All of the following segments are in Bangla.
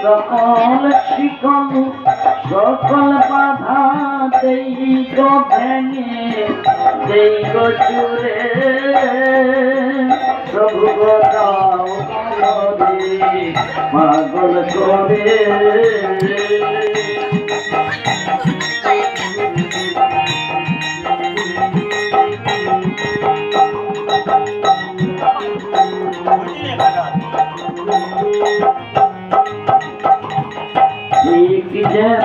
সকল শিকল সকল বাধা দেই গো ভেঙে দেই গো চুরে প্রভু গো দাও পাগল করে ঠিক যেন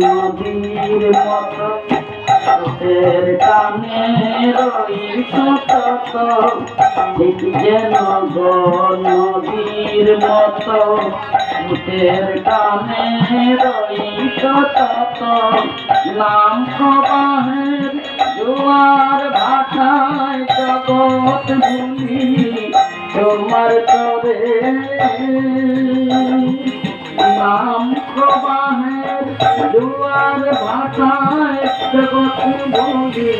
নদীর মতো স্রোতের টানে রই সতত ঠিক যেন নদীর মতো স্রোতের টানে রই সতত নাম প্রবাহের জোয়ার ভাষায় জগৎ ভূমি তোমার তরে নাম প্রবাহের জোয়ার ভাষায় জগৎ ভূমি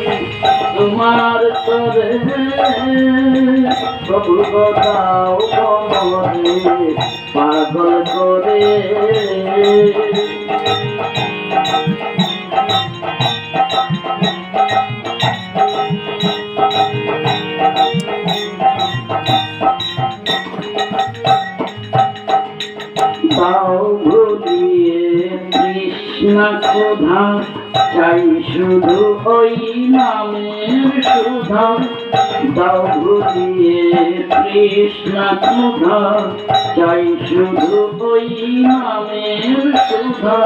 তোমার তরে প্রভু গো দাও কমরে পাগল করে দাও ভুলিয়ে কৃষ্ণ সুধা চাই শুধু ওই নামের সুধা দাও ভুলিয়ে কৃষ্ণ সুধা চাই শুধু ওই নামের সুধা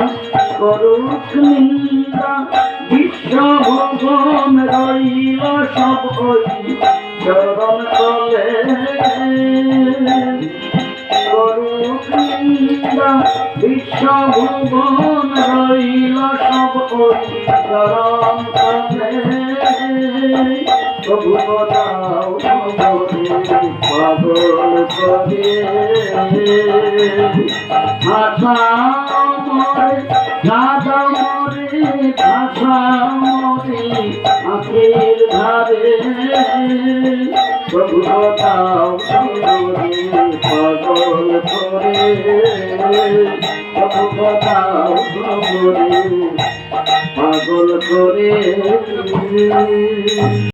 করুক নিন্দা বিশ্বভুবন রইল সব ওই চরণ তলে বিশ্বভুবন রইল সব ওই চরণ তলে প্রভু দাও পাগল করে ভাষা মরে রাজা মরে ভাষা মরে আখের ধারে প্রভু দাও পাগল করে প্রভু দাও পাগল করে